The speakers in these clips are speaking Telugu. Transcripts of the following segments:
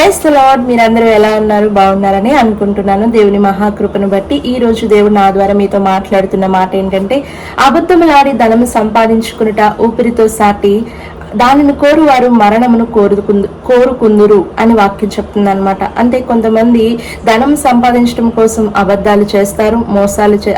Praise the lord. మీరందరూ ఎలా ఉన్నారు? బాగున్నారని అనుకుంటున్నాను. దేవుని మహాకృపను బట్టి ఈ రోజు దేవుడు నా ద్వారా మీతో మాట్లాడుతున్న మాట ఏంటంటే, అబద్ధములాడి ధనము సంపాదించుకునుట ఊపిరితో సాటి దానిని కోరువారు మరణమును కోరుకుందురు అని వాక్యం చెప్తుంది అనమాట. అంటే కొంతమంది ధనం సంపాదించడం కోసం అబద్ధాలు చేస్తారు,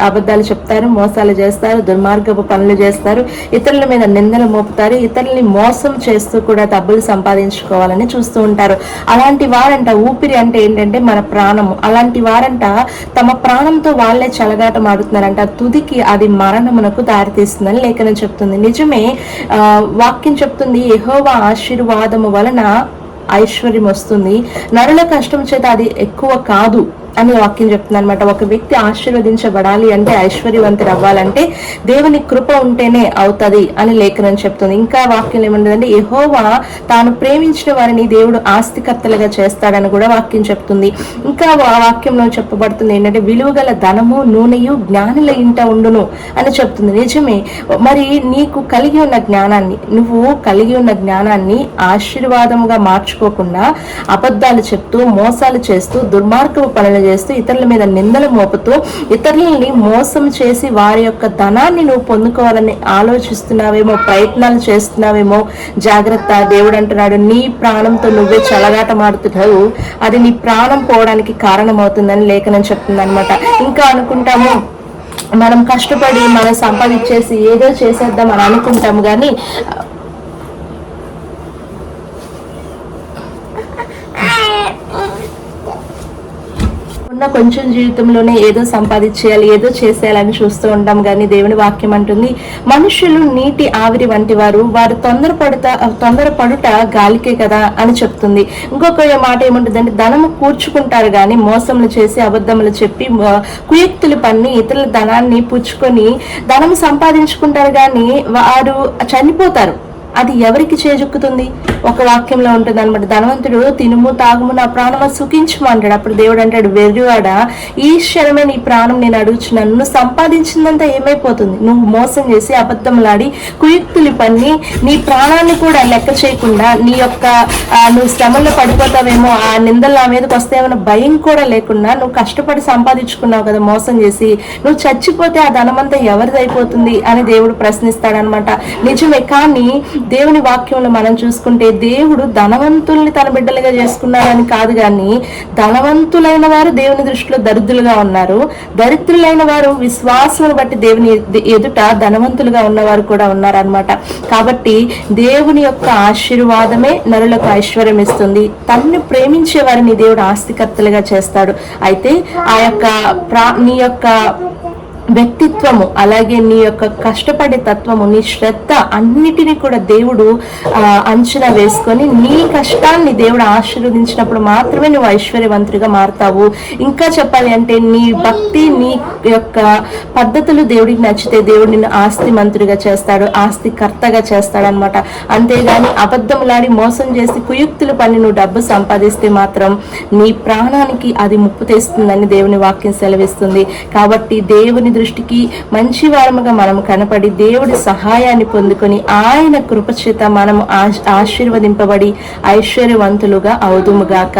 అబద్ధాలు చెప్తారు, మోసాలు చేస్తారు, దుర్మార్గపు పనులు చేస్తారు, ఇతరుల మీద నిందలు మోపుతారు, ఇతరులని మోసం చేస్తూ కూడా డబ్బులు సంపాదించుకోవాలని చూస్తూ ఉంటారు. అలాంటి వారంట, ఊపిరి అంటే ఏంటంటే మన ప్రాణము, అలాంటి వారంట తమ ప్రాణంతో వాళ్లే చెలగాటం ఆడుతున్నారంట. తుదికి అది మరణమునకు దారితీస్తుందని లేఖనం చెప్తుంది. నిజమే, వాక్యం చెప్తుంది, యెహోవా ఆశీర్వాదము వలన ఐశ్వర్యం వస్తుంది, నరుల కష్టం చేత అది ఎక్కువ కాదు అని వాక్యం చెప్తుంది అనమాట. ఒక వ్యక్తి ఆశీర్వదించబడాలి అంటే, ఐశ్వర్యవంతుడు అవ్వాలంటే దేవుని కృప ఉంటేనే అవుతుంది అని లేఖనం చెప్తుంది. ఇంకా వాక్యం ఏమంటుందంటే, యెహోవా తాను ప్రేమించిన వారిని దేవుడు ఆస్తికర్తలుగా చేస్తాడని కూడా వాక్యం చెప్తుంది. ఇంకా వాక్యంలో చెప్పబడుతుంది ఏంటంటే, విలువగల ధనము నూనెయు జ్ఞానుల ఇంట ఉండును అని చెప్తుంది. నిజమే, మరి నీకు కలిగి ఉన్న జ్ఞానాన్ని, నువ్వు కలిగి ఉన్న జ్ఞానాన్ని ఆశీర్వాదముగా మార్చుకోకుండా అబద్ధాలు చెప్తూ, మోసాలు చేస్తూ, దుర్మార్గపు పనులు చేస్తూ, ఇతరుల మీద నిందలు మోపుతూ, ఇతరులని మోసం చేసి వారి యొక్క ధనాన్ని నువ్వు పొందుకోవాలని ఆలోచిస్తున్నావేమో, ప్రయత్నాలు చేస్తున్నావేమో, జాగ్రత్త. దేవుడు అంటున్నాడు, నీ ప్రాణంతో నువ్వే చెలగాటమాడుతున్నావు, అది నీ ప్రాణం పోవడానికి కారణమవుతుందని లేఖనం చెప్తుంది అనమాట. ఇంకా అనుకుంటాము, మనం కష్టపడి మనం సంపాదించేసి ఏదో చేసేద్దాం అని అనుకుంటాము, కానీ కొంచెం జీవితంలోనే ఏదో సంపాదించేయాలి, ఏదో చేసేయాలని చూస్తూ ఉంటాం. కానీ దేవుని వాక్యం అంటుంది, మనుషులు నీటి ఆవిరి వంటి వారు తొందరపడుట గాలికే కదా అని చెప్తుంది. ఇంకొక మాట ఏముంటుందంటే, ధనము కూర్చుకుంటారు కానీ మోసములు చేసి, అబద్ధములు చెప్పి, కుయుక్తులు పన్ని ఇతరుల ధనాన్ని పుచ్చుకొని ధనము సంపాదించుకుంటారు కానీ వారు చనిపోతారు. అది ఎవరికి చేజుక్కుతుంది? ఒక వాక్యంలో ఉంటుంది అనమాట, ధనవంతుడు తినుము తాగుము నా ప్రాణము సుఖించుము అంటాడు. అప్పుడు దేవుడు అంటాడు, వెర్రివాడ, ఈ క్షణమే నీ ప్రాణం నేను అడుగుచున్నాను, నువ్వు సంపాదించిందంతా ఏమైపోతుంది? నువ్వు మోసం చేసి, అబద్ధములాడి, కుయుక్తులు పన్ని, నీ ప్రాణాన్ని కూడా లెక్క చేయకుండా, నీ యొక్క నువ్వు శ్రమల్లో పడిపోతావేమో, ఆ నిందలు నా మీదకి వస్తాయేమో భయం కూడా లేకుండా నువ్వు కష్టపడి సంపాదించుకున్నావు కదా మోసం చేసి, నువ్వు చచ్చిపోతే ఆ ధనమంతా ఎవరిదైపోతుంది అని దేవుడు ప్రశ్నిస్తాడనమాట. నిజమే, కానీ దేవుని వాక్యంలో మనం చూసుకుంటే, దేవుడు ధనవంతుల్ని తన బిడ్డలుగా చేసుకున్నాడని కాదు, కానీ ధనవంతులైన వారు దేవుని దృష్టిలో దరిద్రులుగా ఉన్నారు, దరిద్రులైన వారు విశ్వాసమును బట్టి దేవుని ఎదుట ధనవంతులుగా ఉన్నవారు కూడా ఉన్నారనమాట. కాబట్టి దేవుని యొక్క ఆశీర్వాదమే నరులకు ఐశ్వర్యం ఇస్తుంది. తన్ను ప్రేమించే వారిని దేవుడు ఆస్తికర్తలుగా చేస్తాడు. అయితే ఆ యొక్క నీ యొక్క వ్యక్తిత్వము, అలాగే నీ యొక్క కష్టపడే తత్వము, నీ శ్రద్ధ అన్నిటినీ కూడా దేవుడు అంచనా వేసుకొని, నీ కష్టాన్ని దేవుడు ఆశీర్వదించినప్పుడు మాత్రమే నువ్వు ఐశ్వర్యవంతుడిగా మారుతావు. ఇంకా చెప్పాలి అంటే, నీ భక్తి, నీ యొక్క పద్ధతులు దేవుడికి నచ్చితే దేవుడు నిన్ను ఆస్తిమంతుడిగా చేస్తాడు, ఆస్తికర్తగా చేస్తాడు అనమాట. అంతేగాని అబద్ధములాడి మోసం చేసి కుయుక్తులు పని నువ్వు డబ్బు సంపాదిస్తే మాత్రం నీ ప్రాణానికి అది ముప్పు తెస్తుందని దేవుని వాక్యం సెలవిస్తుంది. కాబట్టి దేవుని దృష్టికి మంచి వారముగా మనం కనపడి, దేవుడి సహాయాన్ని పొందుకొని, ఆయన కృప చేత మనము ఆశీర్వదింపబడి ఐశ్వర్యవంతులుగా అవుదుముగాక.